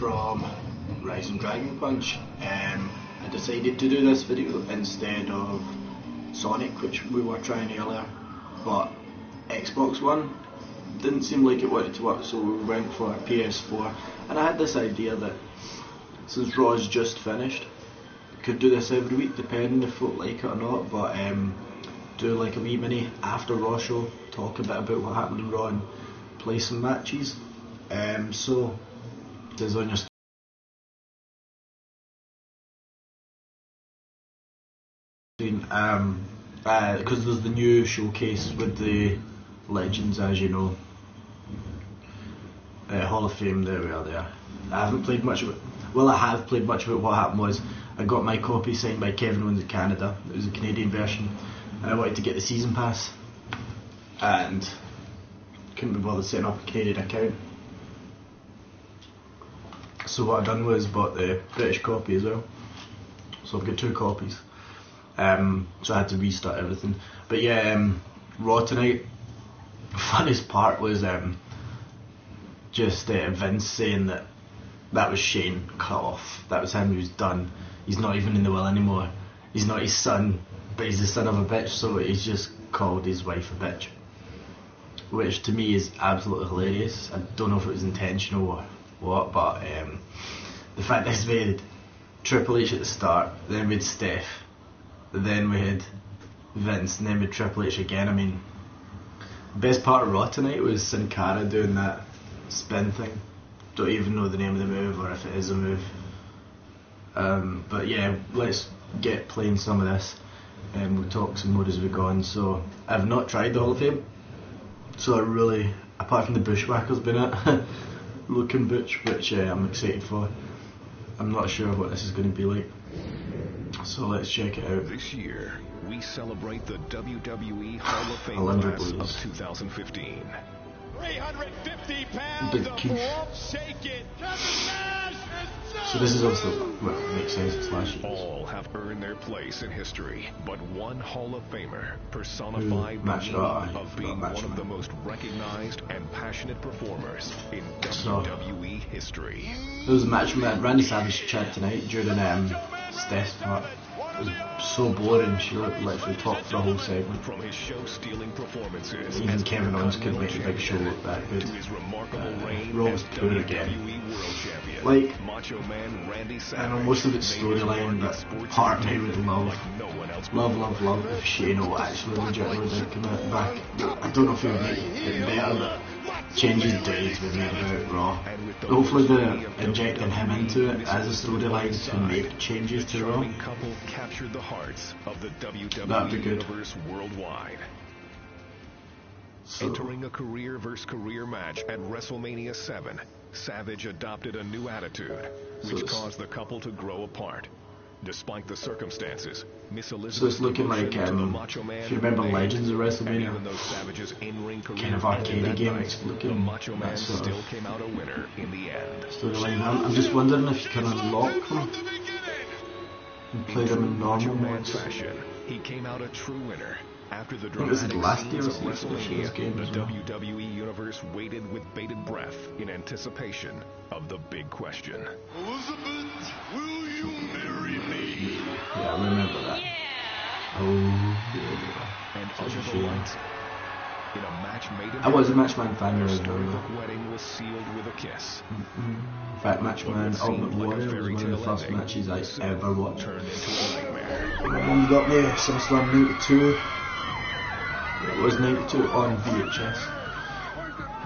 from Rising Dragon Punch. I decided to do this video instead of Sonic, which we were trying earlier, but Xbox One didn't seem like it wanted to work, so we went for PS4. And I had this idea that since Raw's just finished, could do this every week depending if folk like it or not, but do like a wee mini after Raw show, talk a bit about what happened in Raw and play some matches. So there's on your screen, because there's the new showcase with the legends, as you know, Hall of Fame. There we are. There, I haven't played much of it. Well, I have played much of it. What happened was I got my copy signed by Kevin Owens in Canada. It was a Canadian version, and I wanted to get the season pass, and couldn't be bothered setting up a Canadian account. So what I've done was bought the British copy as well. So I've got 2 copies. So I had to restart everything. But yeah, Raw tonight. The funniest part was just Vince saying that was Shane cut off. That was him. He was done. He's not even in the will anymore. He's not his son, but he's the son of a bitch. So he's just called his wife a bitch, which to me is absolutely hilarious. I don't know if it was intentional or what, but the fact that we had Triple H at the start, then we had Steph, then we had Vince, and then we had Triple H again. I mean, the best part of Raw tonight was Sin Cara doing that spin thing. Don't even know the name of the move or if it is a move. But yeah, let's get playing some of this, and we'll talk some more as we go on. So I've not tried the Hall of Fame, so I really, apart from the Bushwhackers being it, looking butch, which I'm excited for. I'm not sure what this is going to be like, so let's check it out. This year, we celebrate the WWE Hall of Fame class of 2015. 350 pounds of wolf shaking. So this is also, well, it makes sense, it's last year. All have earned their place in history, but one Hall of Famer personified the meaning of being one of the most recognized and passionate performers in WWE history. There was a match with Randy Savage chat tonight during Steph's part. It was so boring, she literally talked for the whole segment. From his show-stealing performances, even Kevin Owens couldn't make the big show look that good. Raw was poor again. Like, I know most of it's storyline, but part of me would love if Shane actually legitimately did come out back. I don't know if he would make it better, but changes do need to be made about Raw. Hopefully they're injecting him into it as a storyline to make changes to Raw. Captured the hearts of the That'd be WWE good. Universe worldwide. So, Entering a career versus career match at WrestleMania 7, Savage adopted a new attitude, which caused the couple to grow apart. Despite the circumstances, Miss Elizabeth, so it's looking like, if you remember Legends of WrestleMania, kind of arcade game, it's looking, the Macho Man sort of still came out a winner in the end. storyline. I'm just wondering if you can unlock them and play them in normal Macho Man modes. fashion, he came out a true winner. After the I think this is the last dramatic year scenes of of this game WrestleMania, as the well. WWE Universe waited with bated breath in anticipation of the big question. Elizabeth, will you marry me? Yeah, I remember that. Oh, yeah. And Such a under the shame. lights, in a match made in I was a heaven, Matchman fan their when I was storybook younger. wedding was sealed with a kiss. In fact, Matchman Ultimate Warrior was one of the first matches I ever watched. Turned into a nightmare. My mum got me SummerSlam 92. It was 92 on VHS.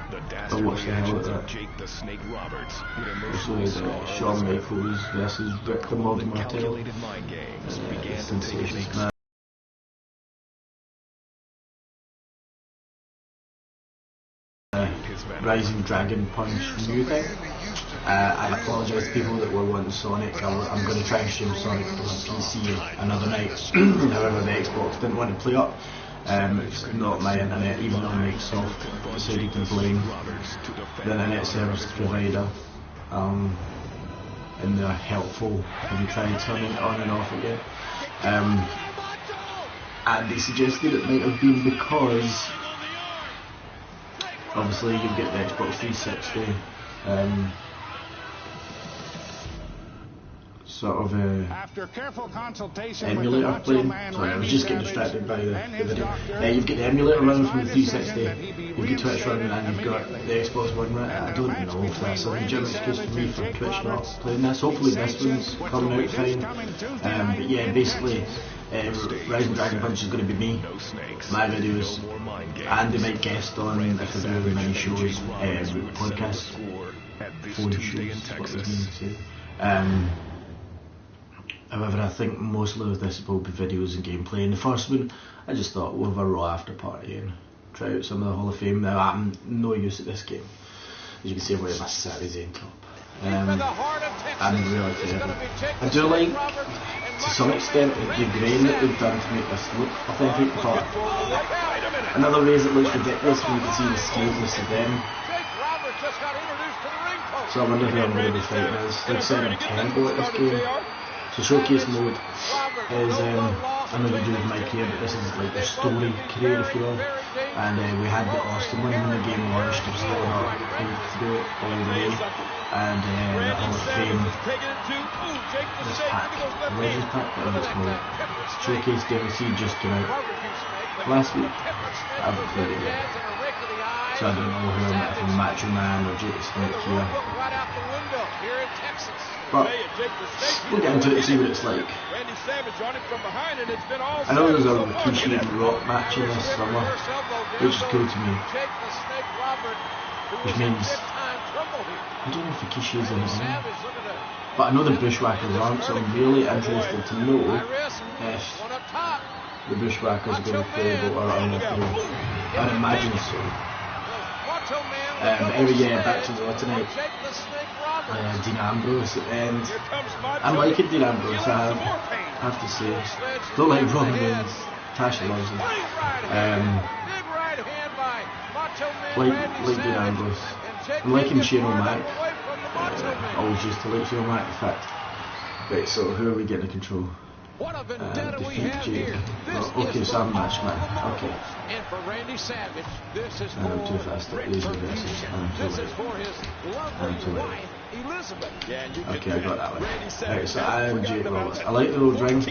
The watched dastardly the hell actions out of of Jake the Snake Roberts would This emotionally was swallow Shawn Elizabeth. Michaels versus Rick the Modern The Martel. calculated mind games began to take Sensations Jake's match. Rising Dragon Punch new thing. I apologise to people that were wanting Sonic. I'm going to try and stream Sonic on PC another night. However, the Xbox didn't want to play up. It's not my internet, even though Microsoft decided to blame the internet service provider. And they're helpful when you try and turn it on and off again. And they suggested it might have been because obviously you get the Xbox 360 sort of After careful consultation emulator with the playing. Man, Sorry, I was Randy just getting Savage, distracted by the and his video. doctor, You've got the emulator running from the the 360, that he be you've got Twitch running, and you've got the Xbox One running. I don't know if that's a legitimate excuse for me for Twitch not playing this. Hopefully this one's coming out fine. But yeah, basically, Rise and Dragon Punch is going to be me, my videos, and they might guest on if they're doing many shows, podcasts, phone shows, what does mean to say. However, I think mostly of this will be videos and gameplay. In the first one, I just thought we'll have a Raw after party and try out some of the Hall of Fame. Now, I'm no use at this game. As you can see, I'm wearing my Sami Zayn top. I'm really terrible. I do like, to some extent, the grain that they've done to make this look authentic, but in other ways it looks ridiculous when you can see the smoothness of them. So I wonder who I'm going to be fighting as. Like I said, I'm terrible at this game. So showcase mode is, I know you do with my career, but this is like the story career, if you will. And we had the Austin one when the game launched. It was still not played through it all the way. And the Hall of Fame, this pack, Legends pack, whatever it's called, showcase DLC just came out last week. I haven't played it yet, so I don't know who I'm at, if I'm Macho Man or Jake the Snake here. But we'll get into it and see what it's like. I know there's a Rikishi and Rock match in this summer, which is cool to me. Which means I don't know if Rikishi is in it, but I know the Bushwhackers aren't, so I'm really interested to know if the Bushwhackers are going to play or are going to play. I'd imagine so. But anyway, yeah, back to Raw tonight. Dean Ambrose at the end. I'm liking Dean Ambrose, I have to say. Don't like Roman Reigns. Tasha loves him. Like Dean Ambrose. I'm liking Shane O'Mac. Always used to like Shane O'Mac, in fact. Right, so who are we getting to control? Defeat Jake. Oh, okay, so I'm match man. Okay. And for Randy Savage, this is I'm too fast at these reverses. this is for his lovely wife, Elizabeth. Okay, I got that one. Right, so I am Jake Roberts. I like the old ring.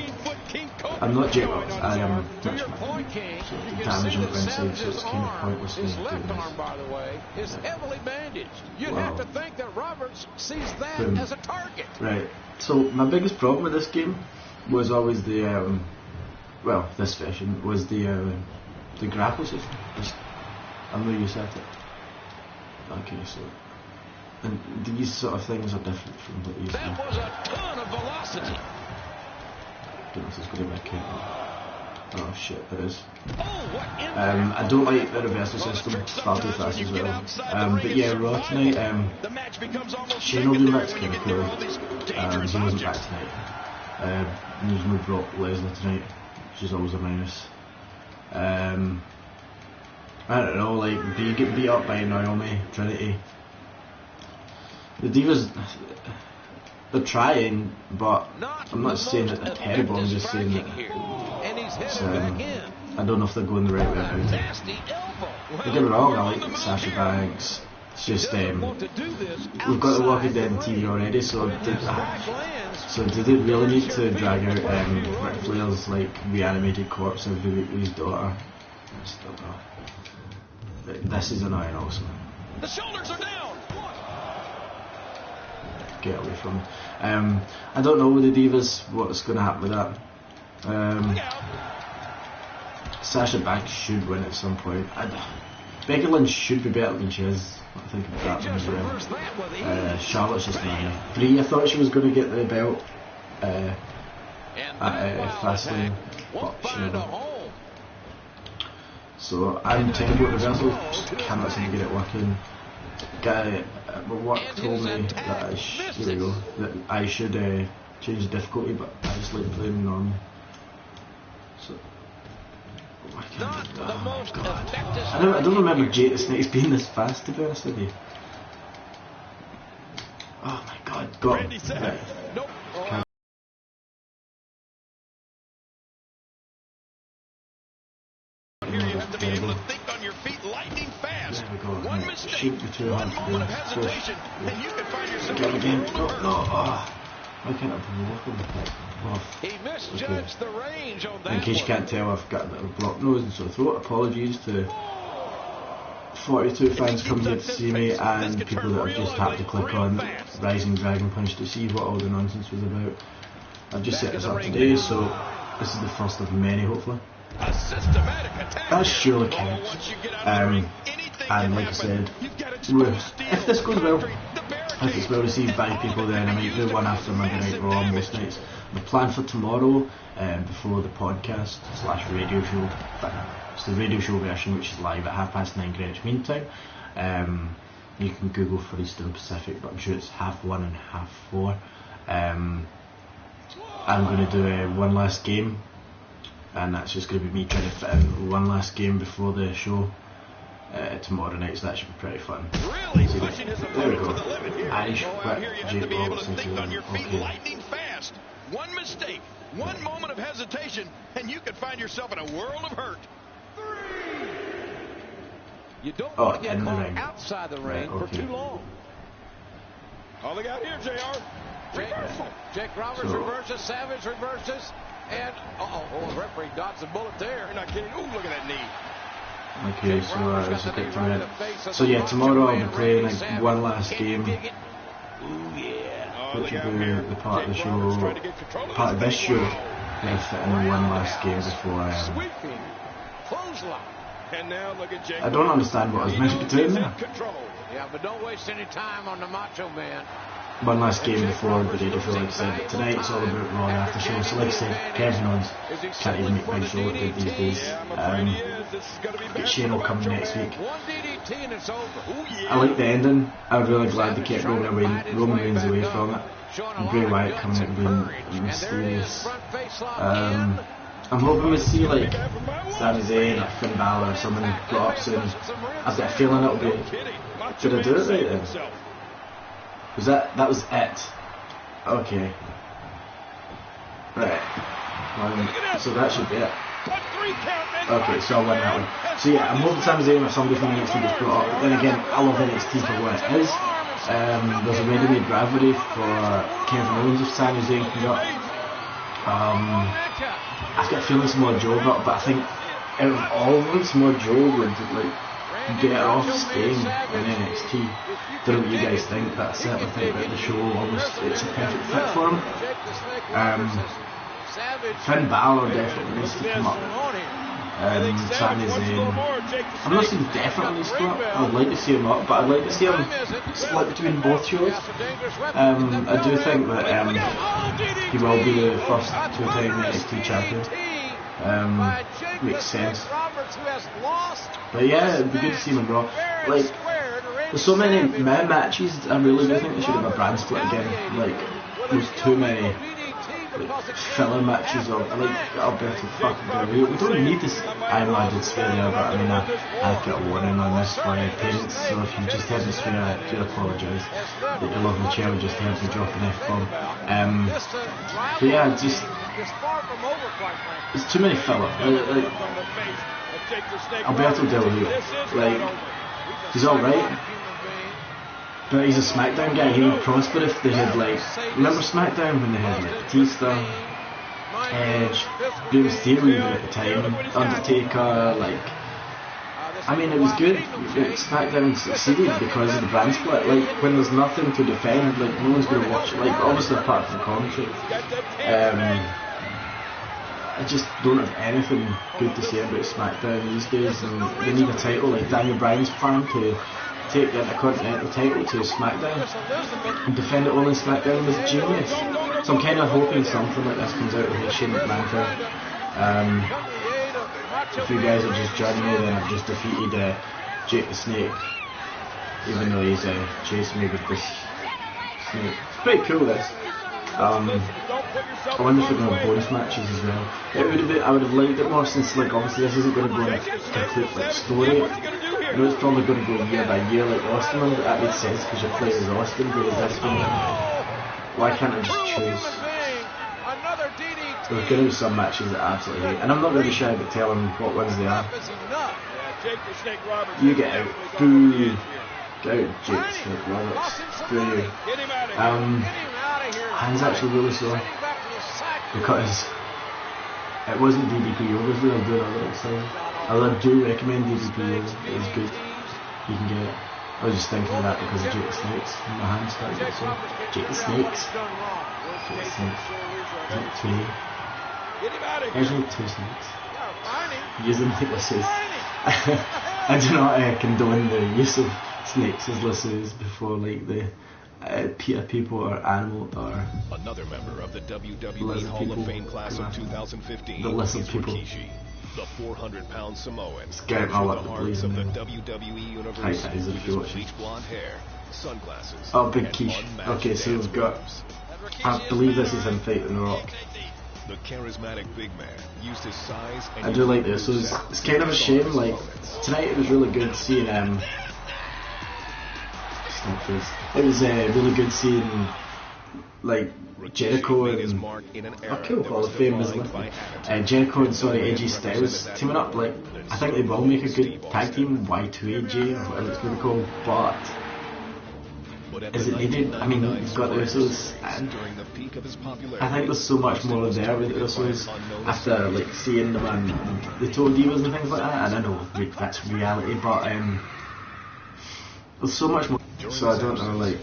I'm not Jake Roberts, I am Dutchman. So the damage on the ringside, so it's kind of pointless His me left doing arm, this. by the way, is heavily bandaged. You'd have to think that Roberts sees that Boom. as a target. Right, so my biggest problem with this game was always the, well, this version, was the grapple system. I'm not used to it. Okay, so, and these sort of things are different from what these That was a ton of velocity. Goodness, it's going to be a kick. Oh shit, it is. Oh, what I don't like the reversal system, it's far too fast as well. But yeah, Raw tonight, Shane will be back to kind of cool. He wasn't back tonight. There's no Brock Lesnar tonight, which is always a minus. I don't know, like, get beat up by Naomi, Trinity. The Divas, they're trying, but I'm not saying that they're terrible, I'm just saying that it's, I don't know if they're going the right way about it. Don't get me wrong, I like Sasha Banks. It's just, we've got the Walking Dead on TV already, so did they really need to drag out Ric Flair's like reanimated corpse every week with his daughter? I just don't know. This is annoying also. The shoulders are down. Get away from it. I don't know with the Divas what's going to happen with that. Sasha Banks should win at some point. Becky Lynch should be better than she is. I think about that one as well. Charlotte's just annoying. Brie, I thought she was going to get the belt at Fastlane, but she didn't. So I'm terrible at reversal, just cannot seem to get it working. Guy at work told me that I should change the difficulty, but I just like playing normal. So why can't I don't remember Jake the Snake's being this fast, to be honest with you. Oh my god, got him. Right. Nope. You have to be able to think on your feet lightning fast. There we go. One Right. mistake, Shoot the two one hands. moment of hesitation, and you can find yourself Again. No. Why can't I block him? Oh, He misjudged the range on that. In case you can't tell, I've got a bit of a blocked nose and sore throat. Apologies to 42 fans coming here to see me and people that have just had to click on Rising Dragon Punch to see what all the nonsense was about. I've just set this up today, so this is the first of many, hopefully. That surely counts. And like I said, if this goes well, if it's well received by people, then I might do one after Monday Night Raw most nights. The plan for tomorrow, before the podcast / radio show, it's the radio show version, which is live at 9:30 Greenwich Mean Time. You can Google for Eastern Pacific, but I'm sure it's 1:30 and 4:30. I'm going to do one last game, and that's just going to be me trying to fit in one last game before the show tomorrow night, so that should be pretty fun. Really so, pushing his there we go. opponent to the limit here. Irish Well, here you have to be able to think on your feet okay. lightning fast. One mistake, one moment of hesitation, and you could find yourself in a world of hurt. You don't want to get caught outside the ring for too long. All they got here, JR. Reversal. Jake Roberts reverses, Savage reverses, and the referee dodged the bullet there. You're not kidding. Ooh, look at that knee. Okay, so it's a bit to red. So yeah, tomorrow I'll be playing like one last game, which will be the part of the show, part of this show, that I fit in one last game before I don't understand what I was meant to be doing there. Yeah, but don't waste any time on the Macho Man. One last game before the radio show, like I said, but tonight it's all about Raw after show, so like I said, Kevin Owens can't even make big show like these days. Get Shane coming next week. I like the ending. I'm really glad they kept Roman Reigns away from it. And Bray Wyatt coming out and being mysterious. I'm hoping we see like Sami Zayn or Finn Balor or someone brought up soon. I've got a feeling it'll be. Did I do it right then? Was that was it? Okay. Right. So that should be it. Okay, so I'll win that one. So yeah, I'm hoping Sami Zayn or somebody from NXT gets brought up. But then again, I love NXT for what it is. There's a ready-made rivalry for Kevin Owens if Sami Zayn comes up. I've got a feeling Samoa Joe, but I think out of all of them, Samoa Joe would like get off staying in NXT. Don't know what you guys think, but I certainly think that the show it's a perfect fit for him. Finn Balor definitely needs to come up. Sami Zayn, I'm not saying definitely needs to come up. I'd like to see him up, but I'd like to see him split between both shows. I do think that he will be the first two-time NXT champion. Makes sense. But yeah, it'd be good to see him in Raw. Like, there's so many matches. I really do think they should have a brand split again. Like, there's too many filler matches of like Alberto fucking WWE. We don't need this. I know I did swear there, but I mean I've got a warning on this for parents, so if you just heard me swear, I do apologise that your lovely child just heard me drop an F-bomb. But yeah, just there's too many filler. Like Alberto Del Rio, like he's alright, but he's a SmackDown guy. He would prosper if they had like, remember SmackDown when they had like Batista, Edge, Rey Mysterio at the time, Undertaker, like, I mean it was good. SmackDown succeeded because of the brand split. Like when there's nothing to defend, like no one's going to watch it. Like obviously apart from commentary, I just don't have anything good to say about SmackDown these days, and they need a title like Daniel Bryan's plan to take the Intercontinental title to SmackDown and defend it all in SmackDown was genius. So I'm kind of hoping something like this comes out of Shane McMahon. If you guys are just joining me, then I've just defeated Jake the Snake, even though he's chasing me with this snake. It's pretty cool this. I wonder if they're going to have bonus matches as well. It would have been, I would have liked it more since like obviously this isn't going to go in a complete like story. I know it's probably going to go year by year like Austin, but that makes sense because you're playing as Austin, whereas this one, why can't I just choose? There's going to be some matches that I absolutely hate, and I'm not going to be shy about telling what ones they are. You get out. Boo. Get out, Jake Snake Roberts. Boo. hand's actually really sore because it wasn't DDP yoga, so I'm doing other exercises. I do recommend DDP yoga, it is good, you can get it. I was just thinking of that because of Jake the Snakes, and my hand started to get sore. Jake the Snakes? Jake the Snakes. Is it two? There's only two snakes. Using like lassos. I do not condone the use of snakes as lassos before like the people or animal or another member of the WWE Hall of Fame class of 2015. The lizard people. The 400-pound Samoan. Scared my luck, please. Of the WWE universe with bleach blonde hair, sunglasses. Oh, Big Quiche. Okay, so we've got. I believe this is him fighting The Rock. The charismatic big man used his size and I do like this. So it's kind of a shame. Like tonight, it was really good seeing It was really good seeing like Jericho and cool Hall of Fame, isn't it? Jericho and AJ Styles teaming up. Like I think they will make a good tag team, Y2AJ or whatever it's going to be called. But is it needed? I mean, you've got the Usos, and I think there's so much more there with the Usos after like seeing them and the Total Divas and things like that. And I know that's reality, but there's so much more. So I don't know, like.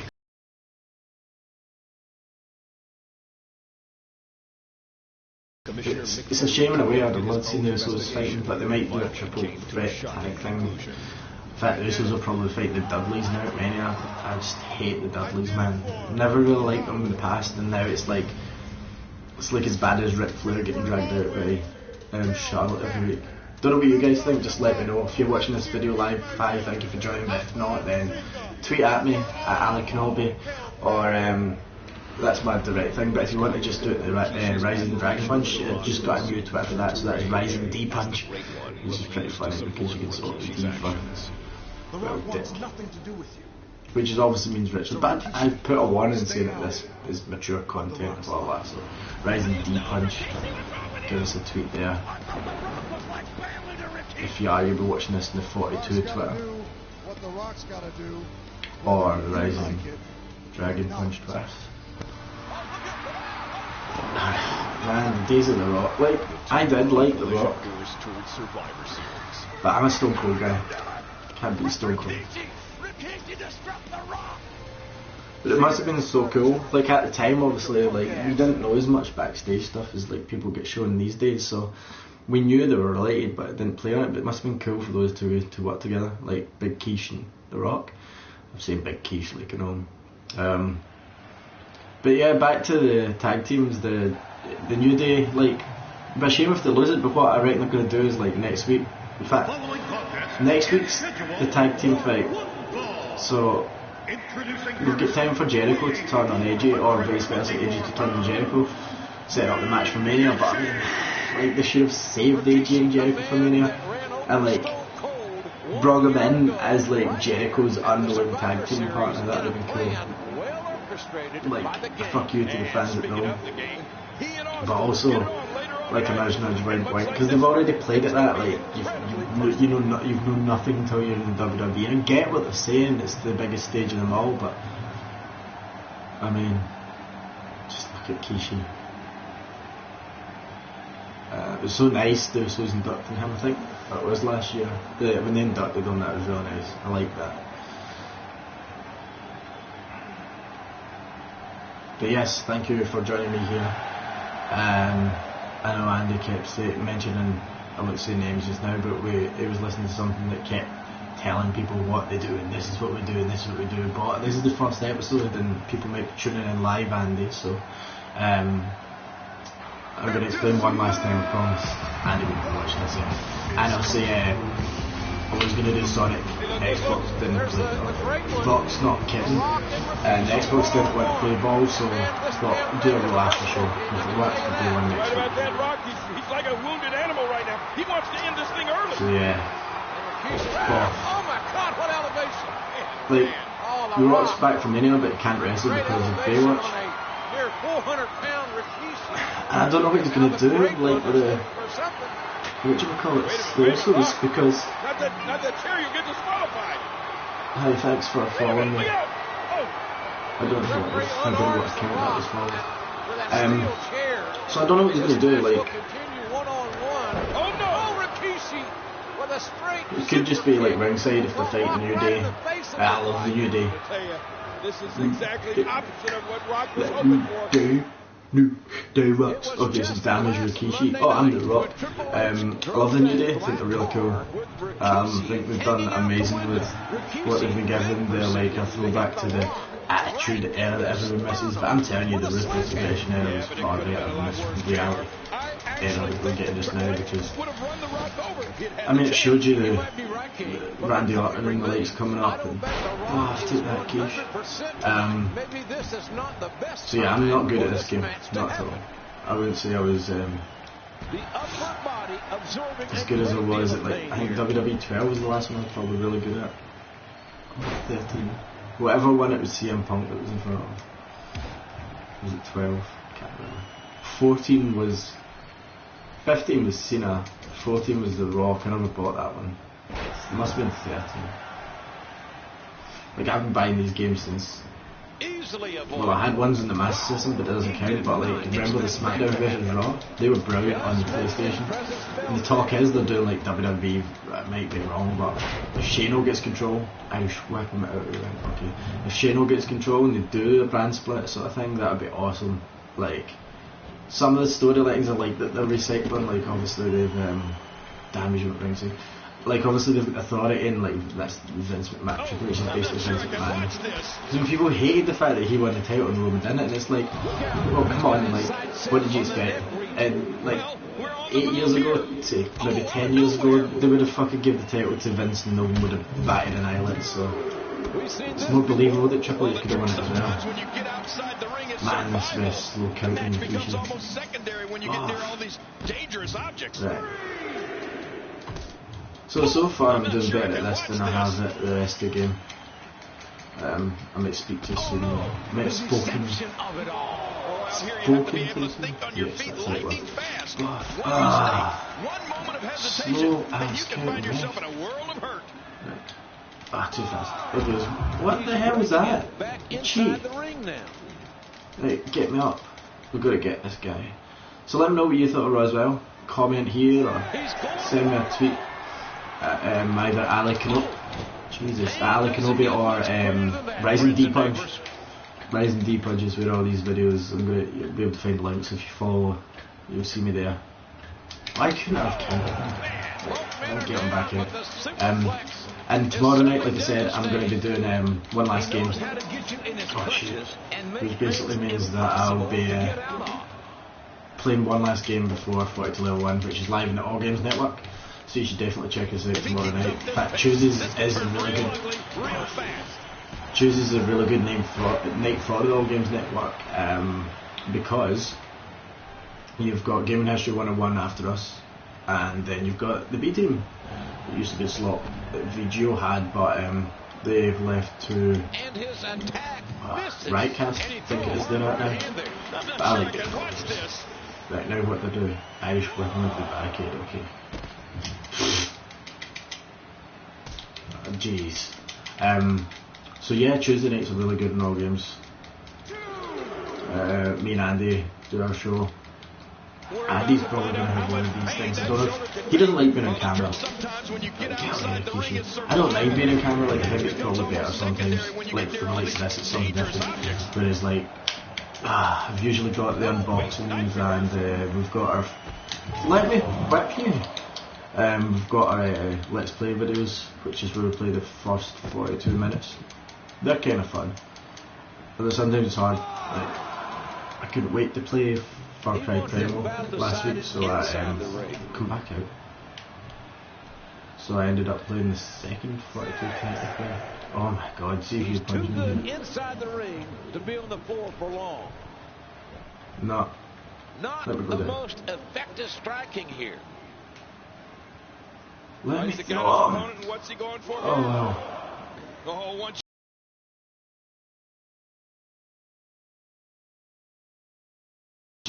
It's a shame in a way. I'd have loved seeing the Usos fighting, but they might do a triple threat tag thing. In fact, the Usos will probably fight the Dudleys now at Mania. I just hate the Dudleys, man. Never really liked them in the past, and now it's like as bad as Ric Flair getting dragged out by Charlotte every week. Don't know what you guys think. Just let me know if you're watching this video live. Thank you for joining me. If not, then tweet at me at Alan Kenobi, or that's my direct thing. But if you want to just do it the Rising Dragon Punch, just got a new Twitter for that. So that is Rising D Punch, which is pretty funny because you can sort of D for nothing to do with you. Which obviously means Richard, but I put a 1 in saying that this is mature content, blah blah. So Rising D Punch, give us a tweet there. If you are, you'll be watching this in the 42 Twitter, or the Rising Dragon Punch Twitter. Man, the days of The Rock. Like, I did like The Rock, but I'm a Stone Cold guy. Can't beat Stone Cold. But it must have been so cool. Like at the time, obviously, like we didn't know as much backstage stuff as like people get shown these days. So we knew they were related, but it didn't play on it. But it must have been cool for those two to work together, like Big Quiche and The Rock. I'm saying Big Quiche, like you know. But yeah, back to the tag teams. The New Day, like, it'd be a shame if they lose it. But what I reckon they're going to do is like next week. In fact, next week's the tag team fight. So we've got time for Jericho to turn on AJ, or vice versa, AJ to turn on Jericho, set up the match for Mania. But I mean, like they should have saved AJ and Jericho for Mania, and like brought them in as like Jericho's unknown tag team partner. That would have been cool. Like fuck you to the fans that know, but also like imagine a divine point, because they've already played at that. Like you've known nothing until you're in the WWE. And I get what they're saying, it's the biggest stage of them all, but I mean, just look at Kishi. It was so nice they were so inducting him. I think that was last year. When they inducted him, that was really nice. I like that. But yes, thank you for joining me here. I know Andy kept mentioning, I won't say names just now, but he was listening to something that kept telling people what they do, and this is what we do, and this is what we do. But this is the first episode, and people might be tuning in live, Andy. So I'm going to explain one last time, I promise. Andy won't be watching this, and I'll say I was going to do Sonic. Xbox didn't play ball. Vox, not kidding. And Xbox didn't want to play ball, so I thought, do a real after show. If it works, we'll do one next week. He's like a wounded animal right now. He wants to end this thing early. So yeah. Oh my God, what elevation! Like, The Rock's back from Mania, but he can't wrestle because of Baywatch. And I don't know what he's going to do, like with the, what do you call it, the Usos, because not that chair, you get disqualified. Hi, thanks for following me. I don't know what I don't know what account that was for. So I don't know what he's going to do. Like, it could just be like ringside if they're fighting New Day. I love the New Day. This is exactly opposite of what Rock was hoping for. New Day Rocks. Okay, this is Damage Rikishi. Oh, I'm The Rock. I love the New Day. I think they're really cool. I think they've done amazing with what they've been given. They're like a throwback to the Attitude Era that everyone misses. But I'm telling you, the Ruthless Aggression Era is far better than this reality era that we're getting just now, because I mean, it showed you the Randy Orton and the lights coming up, and take that quiche. So yeah, I'm not good at this game, not at all. I wouldn't say I was as good as I was at, like, I think WWE 12 was the last one I was probably really good at. 13. Whatever one it was CM Punk that was in front of. Was it 12? Can't remember. 14 was... 15 was Cena, 14 was The Rock. I never bought that one. It must have been 13. Like, I've been buying these games since... Well, I had ones in the Master System, but that doesn't count. But like, remember the SmackDown versus Raw? They were brilliant on the PlayStation. And the talk is they're doing like WWE. That might be wrong, but if Shano gets control, I was whipping it out of the ring. Okay, if Shano gets control and they do a brand split sort of thing, that would be awesome. Like, some of the storylines are like that they're recycling. Like, obviously they've Damage at ringside. Like, obviously they've got authority in, like, that's Vince McMahon, which is basically Vince McMahon. Because people hated the fact that he won the title and Roman didn't, and it's like, well, come on, like, what did you expect? And like 8 years ago, say maybe 10 years ago, they would have fucking given the title to Vince and no one would have batted an eyelid. So it's more believable that Triple H could have won it as well. Man, this very slow counting feature. Right. So far I'm doing better at this than I have at the rest of the game. I might speak too soon. I might have spoken too soon. Yes, that's how it was. Slow ass count. Too fast. It goes, what the hell was that? Cheat. Right, get me up. We've got to get this guy. So let me know what you thought of Raw as well. Comment here or send me a tweet. Either Ali Kenobi or Rising D-Punch. Rising D-Punch is where all these videos, you'll be able to find the links if you follow, you'll see me there. Why couldn't I have counted them? I'll get them back out. And tomorrow night, like I said, I'm going to be doing one last game. Oh shit. Which basically means that I'll be playing one last game before 42 Level 1, which is live on the All Games Network. So you should definitely check us out tomorrow night. In fact, Tuesdays is a really good. Tuesdays is a really good night for the All Games Network, because you've got Gaming History 101 after us, and then you've got the B Team. It used to be a slot that VGO had, but they've left to Rightcast. I think it is there right now. But I like it. Right now, what they're doing? Irish weapon with the barricade. Okay. Jeez. So yeah, Tuesday nights are really good in All Games. Me and Andy do our show. Andy's probably going to have one of these things. I don't know if, he doesn't like being on camera. I don't mind being on camera. Like, I think it's probably better sometimes. Like for the likes of this, it's something different. Whereas like, I've usually got the unboxings and we've got our. Let me whip you. We've got our Let's Play videos, which is where we play the first 42 minutes. They're kind of fun, but sometimes it's hard. Like, I couldn't wait to play Far Cry Primal last week, so I come back out. So I ended up playing the second 42 technically. Oh my god, see if you punch me. Inside the ring to be on the floor for long. Not the most effective striking here. Let me throw him. What's he going for? Oh wow. Oh, once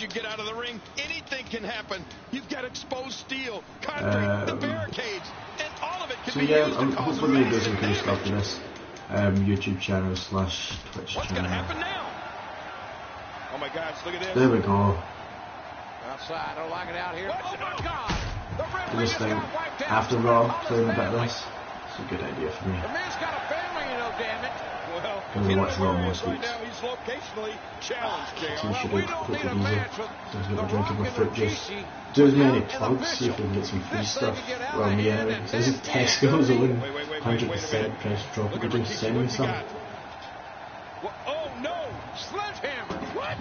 you get out of the ring, anything can happen. You've got exposed steel, concrete, the barricades, and all of it can be used to cause hopefully there's some cool stuff in this. YouTube channel / Twitch What's channel. gonna happen now? Oh my gosh, look at this. There we go. Outside, don't like it out here. Oh my God! The I referee just just think got wiped out. after Raw playing a bit of this, it's a good idea for me. The man's got a family, you know, damn it. Well, Because we watch Raw most right weeks. now, he's locationally challenged, So JR. we should We have don't put need it a easy. match with So I'm The going to drink Rock my and fruit juice. Rikishi. Do as many Without an plugs, see if we can get some free This thing stuff. could get out Well, of me hand anyway. and This is nasty. Tesco's own Wait, 100% press tropical Look at juice. Rikishi, Send me what's he some. got? Oh no! Sledgehammer. What?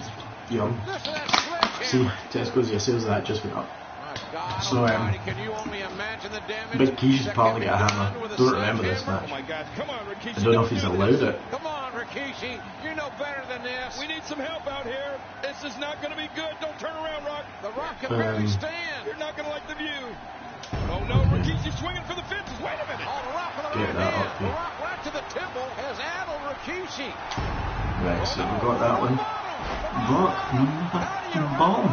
Yum. Listen to that See, sledgehammer. Tesco's, your sales of that just went up. My God So, almighty, can you only imagine the damage Big Key's that apparently can be got a done hammer. with a Don't remember this sledgehammer? Oh match. my God! Come on, Rikishi. I don't know if he's allowed it. Come on, Rikishi. You know better than this. We need some help out here. This is not going to be good. Don't turn around, Rock. The Rock can barely stand. You're not going to like the view. Oh no, Rikishi swinging for the fences. Wait a minute. Oh, the Rock with the Get right that hand. off The me. Rock right to the temple has addled Rikishi. Right, so we got that one. Bomb.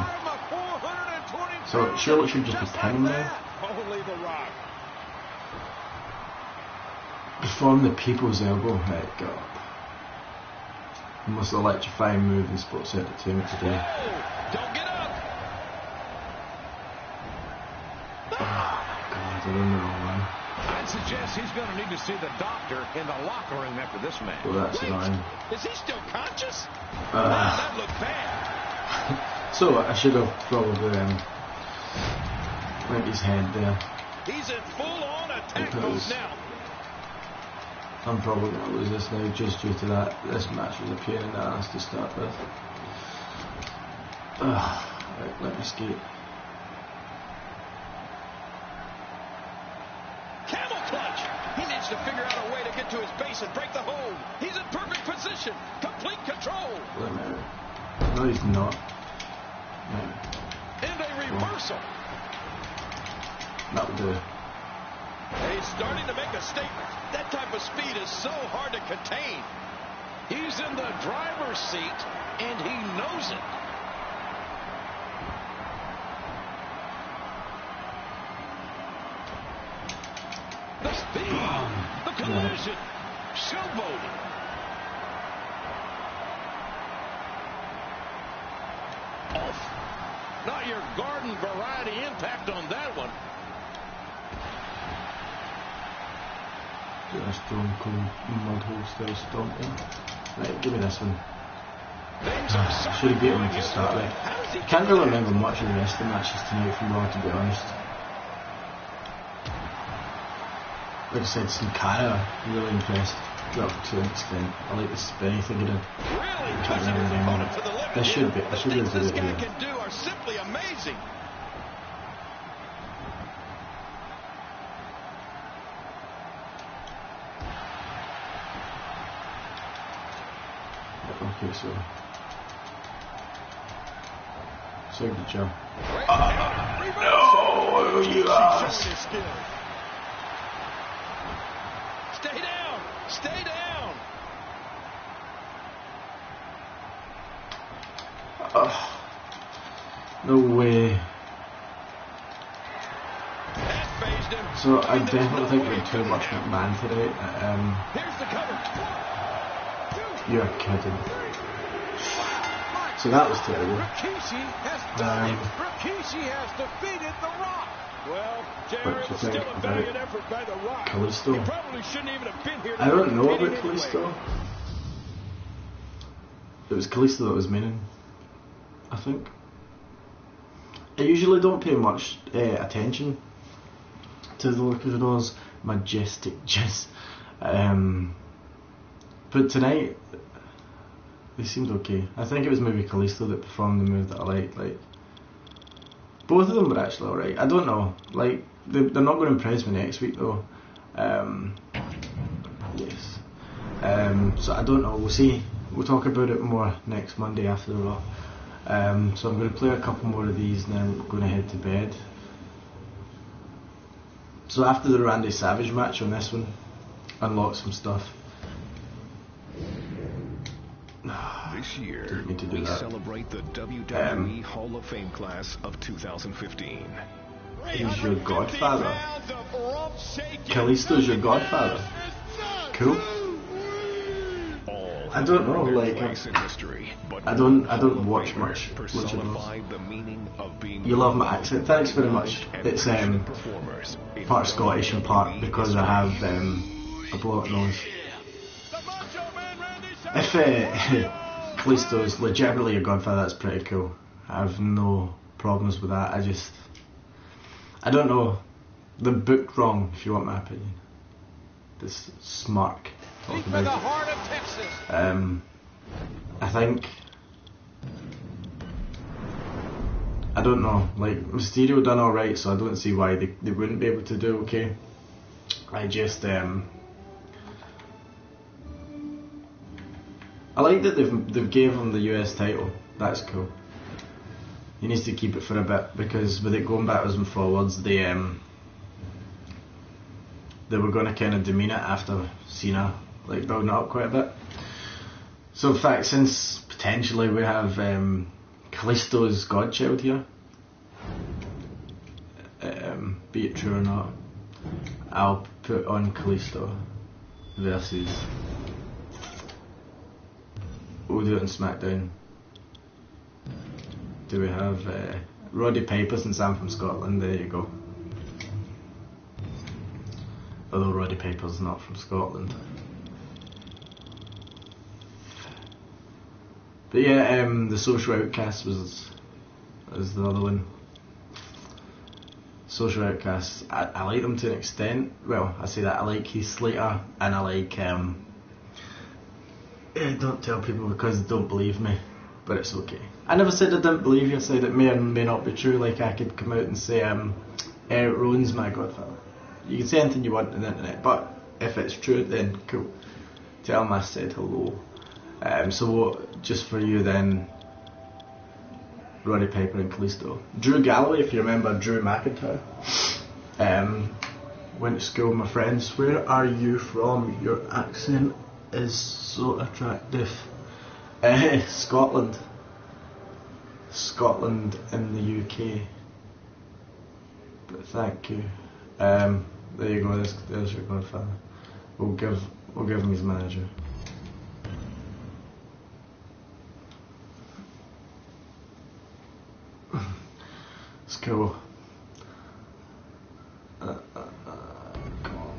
So Charlotte should just be pinning now. Holy the Rock. Perform the people's elbow. Right, go up. The most electrifying move in sports entertainment today. Oh, don't get up. Oh my God, I'm in the wrong one. I'd suggest he's going to need to see the doctor in the locker room after this match. Well, that's annoying. Is he still conscious? That looked bad. So I should have probably went his head there. He's in full-on attack mode Because now. I'm probably going to lose this now just due to that. This match was a pain in the ass to start with. Right, let me skate. Camel clutch. He needs to figure out a way to get to his base and break the hold. He's in perfect position. Complete control. Let me out. No, he's not. No, And a reversal. that'll do. He's starting to make a statement. That type of speed is so hard to contain. He's in the driver's seat, and he knows it. The speed, the collision, showboating. Off. Not your garden variety impact on that one. Do a Stone Cold Mudhole style stomping. Right, give me this one. Should have beat him to start with. I can't really remember much of the rest of the matches tonight from Raw, to be honest. Like I said, Sinclair, really impressed. Well, to an extent. I like the spinny thing he did. Really I can't pushing remember his the name of opponent it. to the limit. I should be The able things to do this it guy here. can do are simply amazing. Okay, so good job. No, you ass. Showing his skill. Stay down. Stay down. No way. That phased him. So I definitely think we're too much McMahon today. Here's the cover. You're kidding. So that was terrible. Rikishi has done it. Rikishi has defeated The Rock. Well, What Jared, you it was think still a valiant about effort by The Rock. Kalisto? He probably shouldn't even have been here. I don't know about Anyway. Kalisto. It was Kalisto that was meaning, I think. I usually don't pay much attention to the Luchador's majestic jizz. But tonight, they seemed okay. I think it was maybe Kalisto that performed the move that I liked. Like, both of them were actually alright. I don't know. Like, they're not going to impress me next week though. Yes. So I don't know. We'll see. We'll talk about it more next Monday after the Raw. So I'm going to play a couple more of these and then we're going to head to bed. So after the Randy Savage match on this one, unlock some stuff. This year, Didn't mean to do we that. celebrate the WWE Hall of Fame class of 2015. He's your godfather. Kalisto's your godfather. Cool. I don't know, like I don't watch much. You love my accent, thanks very much. It's part Scottish and part because I have a blocked nose. If Kalisto's legitimately a Godfather, that's pretty cool. I have no problems with that. I don't know. They're booked wrong, if you want my opinion. This smirk. Deep in the heart of Texas. I think, I don't know, like Mysterio done alright, so I don't see why they wouldn't be able to do okay. I just I like that they've gave him the US title. That's cool. He needs to keep it for a bit, because with it going backwards and forwards, they were going to kind of demean it after Cena, like building it up quite a bit. So in fact, since potentially we have Kalisto's godchild here, be it true or not, I'll put on Kalisto versus, we'll do it on SmackDown. Do we have Roddy Piper, since I'm from Scotland? There you go. Although Roddy Piper's not from Scotland. But yeah, the Social Outcast was the other one. Social Outcasts, I like them to an extent. Well, I say that I like Heath Slater, and I like don't tell people because they don't believe me, but it's okay. I never said I didn't believe you. I said it may or may not be true. Like I could come out and say Eric Rowan's my godfather. You can say anything you want on the internet, but if it's true, then cool. Tell him I said hello. So just for you then, Roddy Piper and Kalisto. Drew Galloway, if you remember Drew McIntyre. Went to school with my friends. Where are you from? Your accent is so attractive. Scotland. Scotland in the UK. But thank you. There you go, there's your godfather. We'll give him his manager. It's cool. Come on.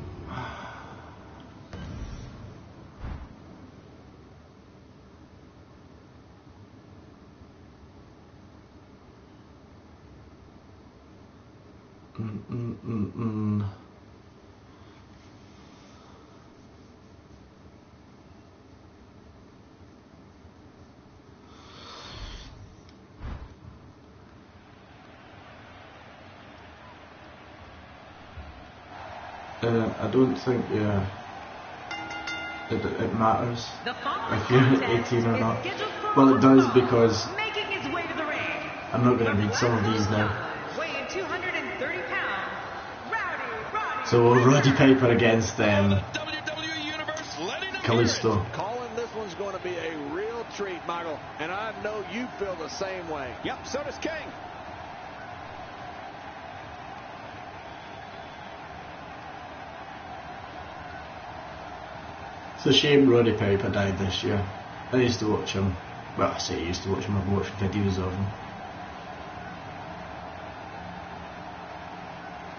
I don't think it matters if you're 18 or not. Well, it does, because I'm not going to read some of these now. So Roddy Piper against Kalisto. Calling this one's going to be a real treat, Michael, and I know you feel the same way. Yep, so does King. It's a shame Roddy Piper died this year. I used to watch him. Well, I say I used to watch him, I've watched videos of him.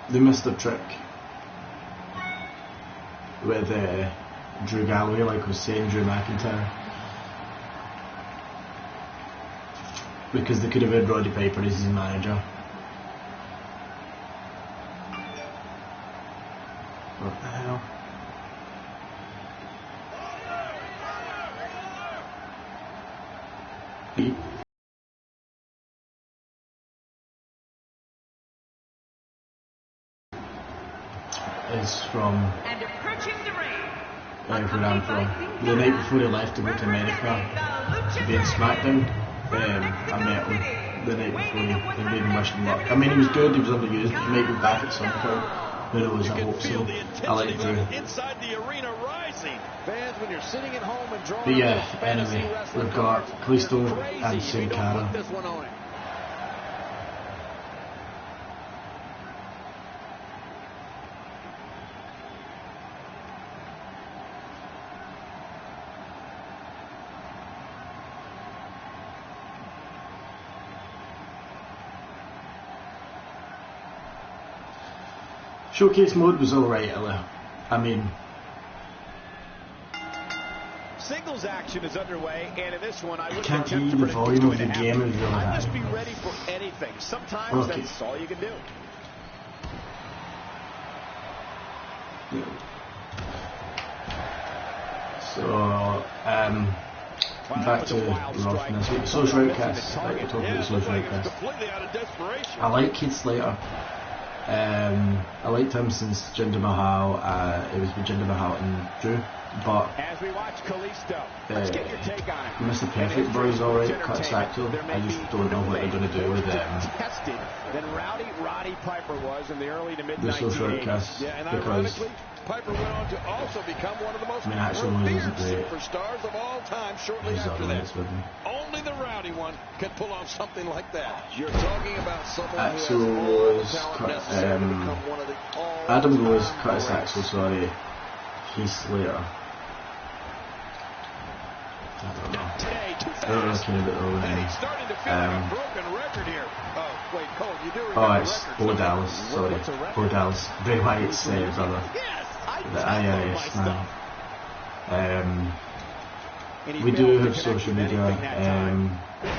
They missed a trick with Drew Galloway, like I was saying, Drew McIntyre. Because they could have had Roddy Piper as his manager. What the hell? Is from where I'm from. The night before he left to go to America to be in SmackDown, I met him the night before he made him wish him luck. I mean, he was good, he was underused, but he might be back at some point. Who knows, I hope so. I like Drew. But yeah, anyway, we've got Kalisto and Sin Cara. Showcase mode was alright, I mean, singles action is underway, and in this one, I can't hear the volume of the game is really high. I must be ready for anything. Sometimes that's all you can do. Yeah. So, back to roughness. Social outcast. Like I talked about social outcast. I like Keith Slater. I liked him since Jinder Mahal. It was with Jinder Mahal and Drew. But as we watch Kalisto, let's get your take on it. Mr. Perfect Boy is alright, Curtis Axel. I just don't know what they're going to do with tested than Roddy Piper was in the early to mid 1980s. The social outcast, and because ironically, Piper went on to also become one of the most revered superstars of all time shortly after that. Only the Rowdy one could pull off something like that. You're talking about someone Axel who has was all the talent necessary to become one of the Adam was Curtis Axel, sorry. Heath Slater. I don't know. I don't know anything about the whole name. Oh, it's Bo Dallas, sorry. Bo Dallas. Bray Wyatt's brother. The IRS man. We do have social media.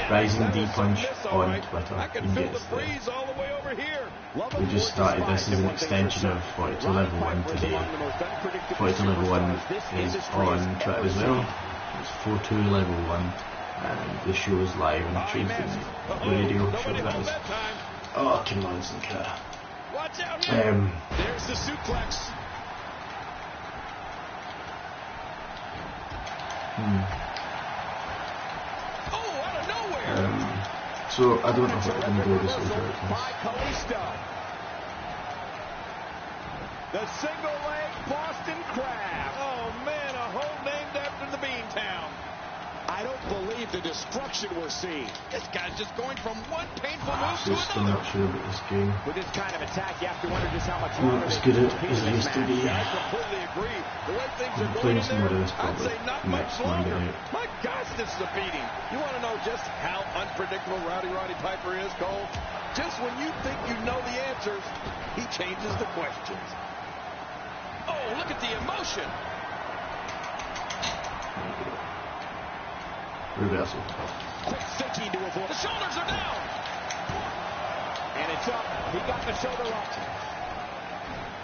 Rising D Punch on Twitter. You can get us there. We just started this as an extension of 42 Level 1 today. 42 Level 1 is on Twitter as well. It's 42 Level 1, and the show is live on Tuesday night. The radio show that is. Oh, Kim Monson cat. There's the suplex. Oh, out of nowhere. So I don't know what they're going to do with this over. The single leg Boston Crab. Oh man, a hole named after the Beantown. I don't believe the destruction we're seeing. This guy's just going from one painful move to another. I'm not sure about this game. With this kind of attack, you have to wonder just how much not as good as it used to be. I completely agree. The way things are playing going some more of this I'd say not much longer. Monday. My gosh, this is a beating. You want to know just how unpredictable Roddy Piper is, Cole? Just when you think you know the answers, he changes the questions. Oh, look at the emotion. Reversal. Quick thinking to avoid. The shoulders are down. And it's up. He got the shoulder up.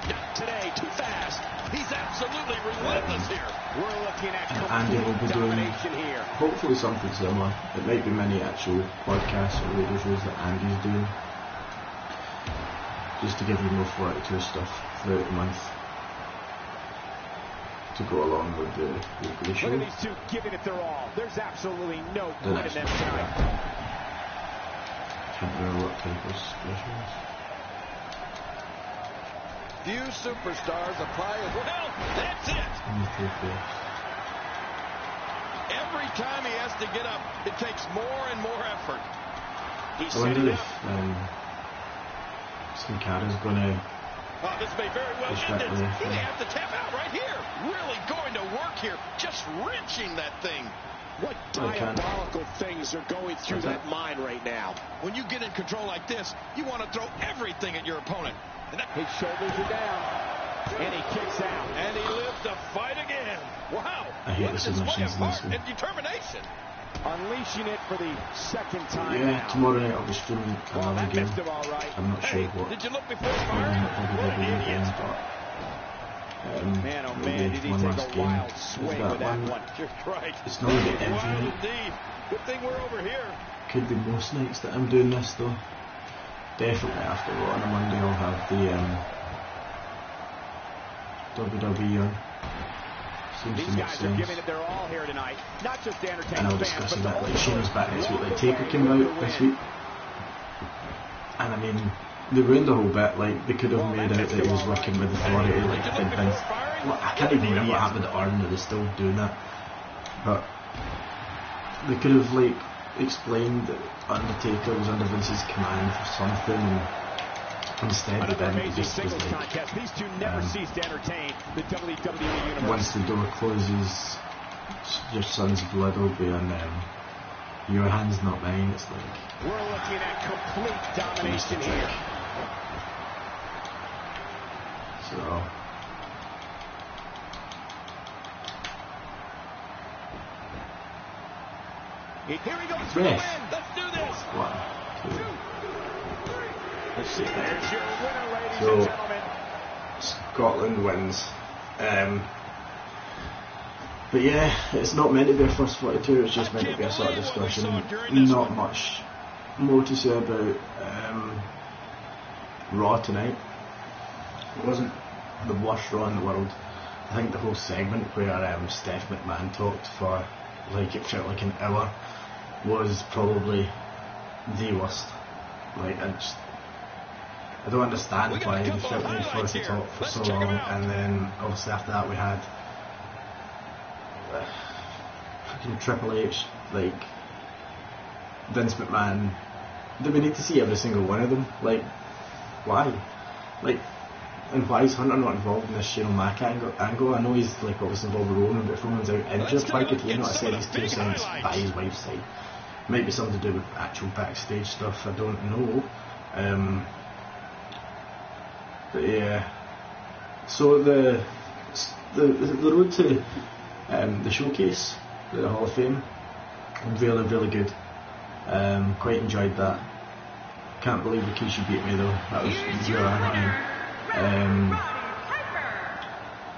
Not today. Too fast. He's absolutely relentless here. We're looking at Andy will be doing here. Hopefully something similar. It might be many actual podcasts or radio shows that Andy's doing. Just to give you more 42 stuff throughout the month. To go along with the weekly show. Look at these two giving it their all. There's absolutely no point in them trying. Can't remember what type of specials. Few superstars apply as well. That's it. Every time he has to get up, it takes more and more effort. I wonder if Sin Cara's gonna. Oh, this may very well end it. He may have to tap out right here. Really going to work here. Just wrenching that thing. What diabolical things are going through that mind right now? When you get in control like this, you want to throw everything at your opponent. And his shoulders are down. And he kicks out. And he lives to fight again. Wow. I hate the submissions in this one. And determination. Unleashing it for the second time. Yeah, tomorrow night I'll be streaming another game. I'm not sure what. Did you look before man, oh man, did he take a wild swing with that one. You're right. It's not really every night. Good thing we're over here. Could be most nights that I'm doing this though. Definitely after Raw on a Monday I'll have the WWE on. Seems to make sense. Giving it their all here tonight. Not just to entertain and I'll discuss that. Like Shane's back next week. Like Taker came out this week. And I mean, they ruined the whole bit. Like they could have made out that he was working with Authority. Like I can't even remember what happened to Arn that they're still doing that. But they could have like explained that Undertaker was under Vince's command for something. And instead, they didn't. Just was like, these two never cease to entertain the WWE universe. Once the door closes, your son's blood will be on your hands, not mine. It's like we're looking at complete domination here. So. Here he goes for the win. Let's do this. 1, 2, 3. Let's see. There's your winner, ladies and gentlemen. Scotland wins. But yeah, it's not meant to be a first 42, it's just meant to be a sort of discussion. Not much more to say about Raw tonight. It wasn't the worst Raw in the world. I think the whole segment where Steph McMahon talked for, like, it felt like an hour, was probably the worst. Like, I don't understand why they felt the need for us to talk for so long, and then obviously after that we had fucking Triple H, like Vince McMahon. Do we need to see every single one of them? Like, why? Like, and why is Hunter not involved in this Shane O'Mac angle? I know he's like obviously involved with Roman, but if Roman's out injured, why could he not have said his 2 cents by his wife's side? Might be something to do with actual backstage stuff, I don't know. But yeah, so the road to the showcase, the Hall of Fame, really, really good. Quite enjoyed that. Can't believe Rikishi beat me though. That was really annoying. And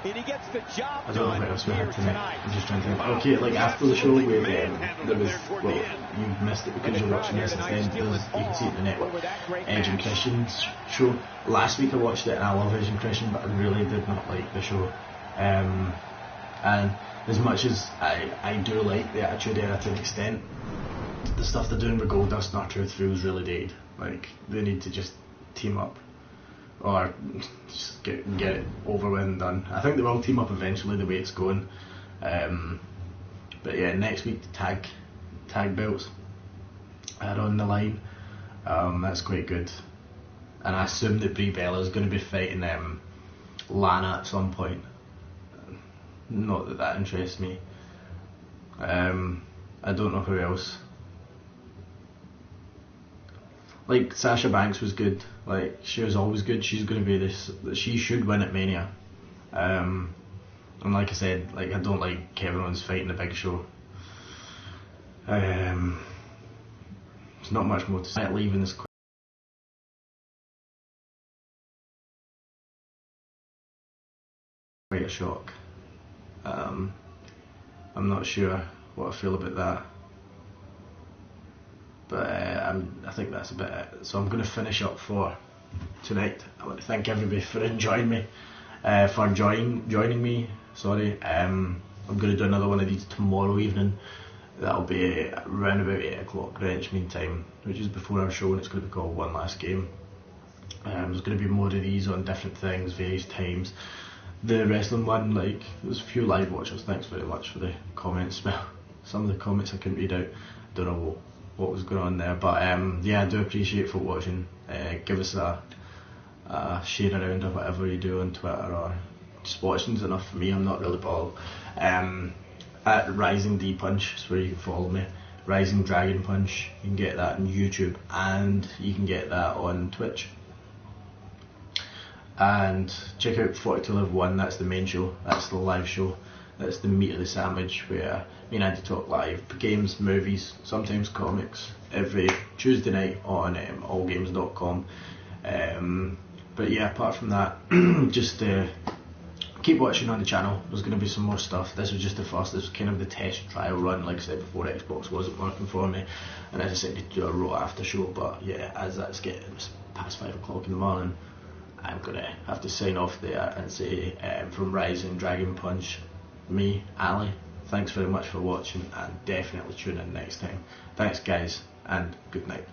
he gets the job I don't know what else we had tonight. I'm just trying to think. Okay, like after the show, there was, well, you missed it because you're watching this instead. You can see it on the network. Edge and Christian's show. Last week I watched it and I love Edge and Christian, but I really did not like the show. And as much as I do like the Attitude Era to an extent, the stuff they're doing with Goldust and R-Truth feels really dated. Like, they need to just team up. Or just get it over with and done. I think they will team up eventually the way it's going. But yeah, next week the tag belts are on the line. That's quite good. And I assume that Brie Bella is going to be fighting Lana at some point. Not that interests me. I don't know who else. Like, Sasha Banks was good. Like, she was always good. She's going to be this. She should win at Mania. And like I said, like, I don't like Kevin Owens fighting the Big Show. There's not much more to say. Leaving this quite a shock. I'm not sure what I feel about that. But I think that's about it. So I'm going to finish up for tonight. I want to thank everybody for joining me. Joining me. Sorry. I'm going to do another one of these tomorrow evening. That'll be around about 8 o'clock Greenwich Mean Time, which is before our show, and it's going to be called One Last Game. There's going to be more of these on different things, various times. The wrestling one, like, there's a few live watchers. Thanks very much for the comments. Well, some of the comments I couldn't read out. Don't know what was going on there, but yeah, I do appreciate for watching. Give us a share around or whatever you do on Twitter, or just watching's enough for me. I'm not really bothered. At Rising D Punch is where you can follow me. Rising Dragon Punch, you can get that on YouTube, and you can get that on Twitch. And check out 42 Live 1, that's the main show, that's the live show, that's the meat of the sandwich, where me and Andy talk live, games, movies, sometimes comics, every Tuesday night on allgames.com. But yeah, apart from that, just keep watching on the channel. There's going to be some more stuff. This was just the first, this was kind of the test trial run, like I said before, Xbox wasn't working for me, and as I said, to do a Raw after show. But yeah, as that's getting past 5 o'clock in the morning, I'm going to have to sign off there and say, from Rising Dragon Punch, me, Ali, thanks very much for watching, and definitely tune in next time. Thanks guys, and good night.